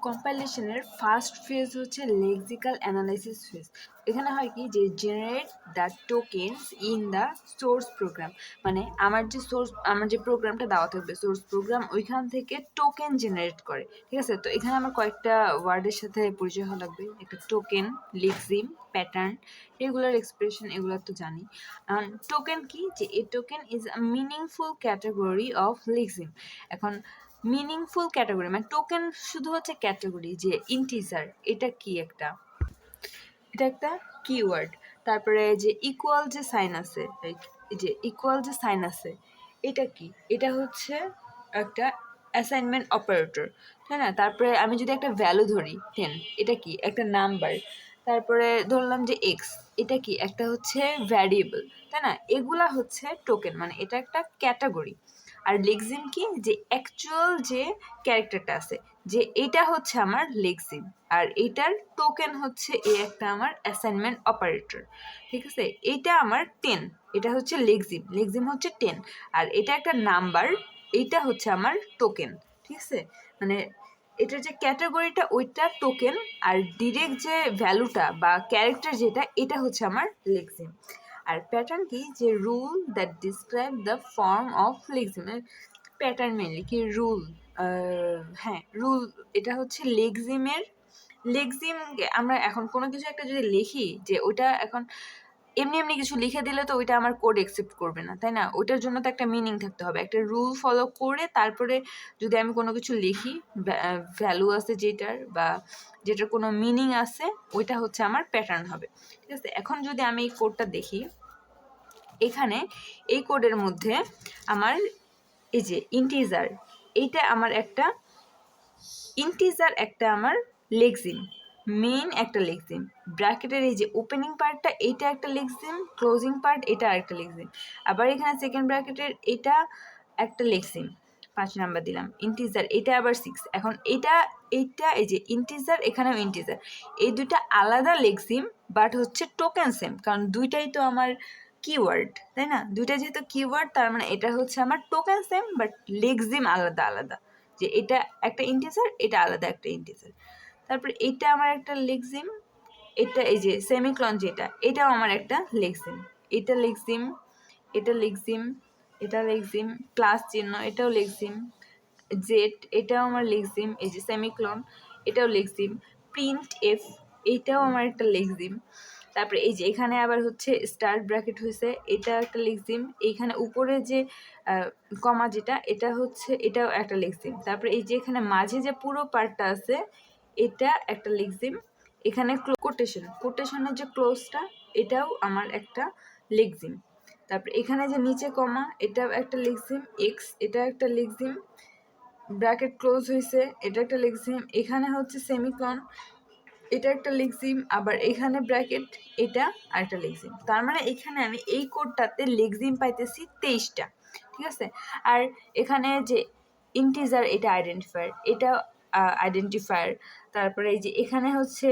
কম্পাইলেশনের first phase হচ্ছে lexical analysis phase. এখানে হয় কি যে generate the tokens in the source programme, মানে আমার যে প্রোগ্রামটা দেওয়া থাকবে সোর্স প্রোগ্রাম, ওইখান থেকে টোকেন জেনারেট করে। ঠিক আছে, তো এখানে আমার কয়েকটা ওয়ার্ডের সাথে পরিচয় হওয়া লাগবে। একটা token, lexeme, pattern, regular expression, এগুলো তো জানি। টোকেন কি, যে a token is a meaningful category of lexeme. এখন মিনিংফুল ক্যাটাগরি মানে টোকেন শুধু হচ্ছে ক্যাটাগরি, যে ইন্টিজার এটা কি একটা, এটা একটা কিওয়ার্ড। তারপরে যে ইকুয়াল যে সাইন আছে, এই যে ইকুয়াল যে সাইন আছে, এটা কি, এটা হচ্ছে একটা অ্যাসাইনমেন্ট অপারেটর, তাই না? তারপরে আমি যদি একটা ভ্যালু ধরি 10, এটা কি, একটা নাম্বার। তারপরে ধরলাম যে এক্স, এটা কি, একটা হচ্ছে ভ্যারিয়েবল, তাই না? এগুলা হচ্ছে টোকেন, মানে এটা একটা ক্যাটাগরি। আর লেক্সিম কি, যে অ্যাকচুয়াল যে ক্যারেক্টারটা আছে, যে এটা হচ্ছে আমার লেক্সিম, আর এটার টোকেন হচ্ছে একটা আমার অ্যাসাইনমেন্ট অপারেটর। ঠিক আছে, এইটা আমার 10, এটা হচ্ছে লেক্সিম, লেক্সিম হচ্ছে 10, আর এটা একটা নাম্বার, এইটা হচ্ছে আমার টোকেন। ঠিক আছে, মানে এটার যে ক্যাটাগরিটা ওইটা টোকেন, আর ডিরেক্ট যে ভ্যালুটা বা ক্যারেক্টার যেটা, এটা হচ্ছে আমার লেক্সিম। আর প্যাটার্ন কি, যে rule that describe the form of lexeme. Pattern mainly কি, রুল, হ্যাঁ রুল, এটা হচ্ছে লেক্সিমের। লেক্সিম আমরা এখন কোনো কিছু একটা যদি লিখি, যে ওইটা এখন এমনি এমনি কিছু লিখে দিলে তো ওইটা আমার কোড অ্যাকসেপ্ট করবে না, তাই না? ওইটার জন্য তো একটা মিনিং থাকতে হবে, একটা রুল ফলো করে তারপরে যদি আমি কোনো কিছু লিখি, ভ্যালু আছে যেটার বা যেটার কোনো মিনিং আছে, ওইটা হচ্ছে আমার প্যাটার্ন হবে। ঠিক আছে, এখন যদি আমি এই কোডটা দেখি, এখানে এই কোডের মধ্যে আমার এই যে ইন্টিজার, এইটা আমার একটা ইন্টিজার, একটা আমার লেক্সিম, মেইন একটা লেক্সিম। ব্র্যাকেটের এই যে ওপেনিং পার্টটা, এইটা একটা লেক্সিম, ক্লোজিং পার্ট এটা আরেকটা লেক্সিম। আবার এখানে সেকেন্ড ব্র্যাকেটের এটা একটা লেক্সিম, 5 নাম্বার দিলাম। ইন্টিজার এটা আবার 6। এখন এইটা এই যে ইন্টিজার, এখানেও ইন্টিজার, এই দুইটা আলাদা লেক্সিম, বাট হচ্ছে টোকেন সেম, কারণ দুইটাই তো আমার কিওয়ার্ড, তাই না? দুইটা যেহেতু কিওয়ার্ড, তার মানে এটা হচ্ছে আমার টোকেন সেম, বাট লেক্সিম আলাদা আলাদা, যে এটা একটা ইন্টিজার, এটা আলাদা একটা ইন্টিজার। তারপর এটা আমার একটা লেক্সিম, এটা এই যে সেমিক্লন যেটা, এটাও আমার একটা লেক্সিম, এটা লেক্সিম, এটা লেক্সিম, এটা লেক্সিম, প্লাস চিহ্ন এটাও লেক্সিম, জেড এটাও আমার লেক্সিম, এই যে সেমিক্লন এটাও লেক্সিম, প্রিন্ট এফ এইটাও আমার একটা লেক্সিম। তারপরে এই যে এখানে আবার হচ্ছে স্টার ব্র্যাকেট হয়েছে, এটা একটা লেক্সিম। এইখানে উপরে যে কমা যেটা, এটা হচ্ছে এটাও একটা লেক্সিম। তারপরে এই যে এখানে মাঝে যে পুরো পার্টটা আছে, এটা একটা লেক্সিম। এখানে কোটেশনের যে ক্লোজটা, এটাও আমার একটা লেক্সিম। তারপরে এখানে যে নিচে কমা, এটাও একটা লেক্সিম, এক্স এটা একটা লেক্সিম, ব্র্যাকেট ক্লোজ হয়েছে, এটা একটা লেক্সিম। এখানে হচ্ছে সেমিকন, এটা একটা লেক্সিম, আবার এখানে ব্র্যাকেট, এটা আরেকটা লেক্সিম। তার মানে এখানে আমি এই কোডটাতে লেক্সিম পাইতেছি 23টা। ঠিক আছে, আর এখানে যে ইন্টিজার এটা আইডেন্টিফায়ার, এটা আইডেন্টিফায়ার। তারপরে এই যে এখানে হচ্ছে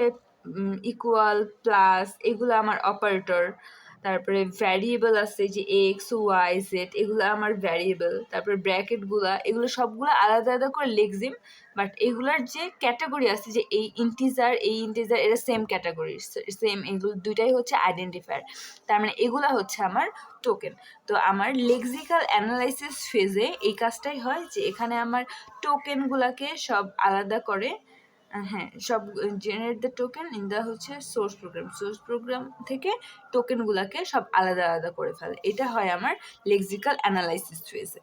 ইকুয়াল, প্লাস, এগুলো আমার অপারেটর। তারপরে ভ্যারিয়েবল আছে যে এক্স, ওয়াই, জেড, এগুলো আমার ভ্যারিয়েবল। তারপরে ব্র্যাকেটগুলা, এগুলো সবগুলো আলাদা আলাদা করে লেক্সিম, বাট এগুলার যে ক্যাটাগরি আছে, যে এই ইন্টিজার এরা সেম ক্যাটাগরি, সেম, এগুলো দুইটাই হচ্ছে আইডেন্টিফায়ার। তার মানে এগুলা হচ্ছে আমার টোকেন। তো আমার লেক্সিক্যাল অ্যানালাইসিস ফেজে এই কাজটাই হয়, যে এখানে আমার টোকেনগুলাকে সব আলাদা করে, হ্যাঁ, সব generate the token in the হচ্ছে সোর্স প্রোগ্রাম থেকে টোকেনগুলাকে সব আলাদা আলাদা করে ফেলে। এটা হয় আমার লেক্সিক্যাল অ্যানালাইসিস ফেজে।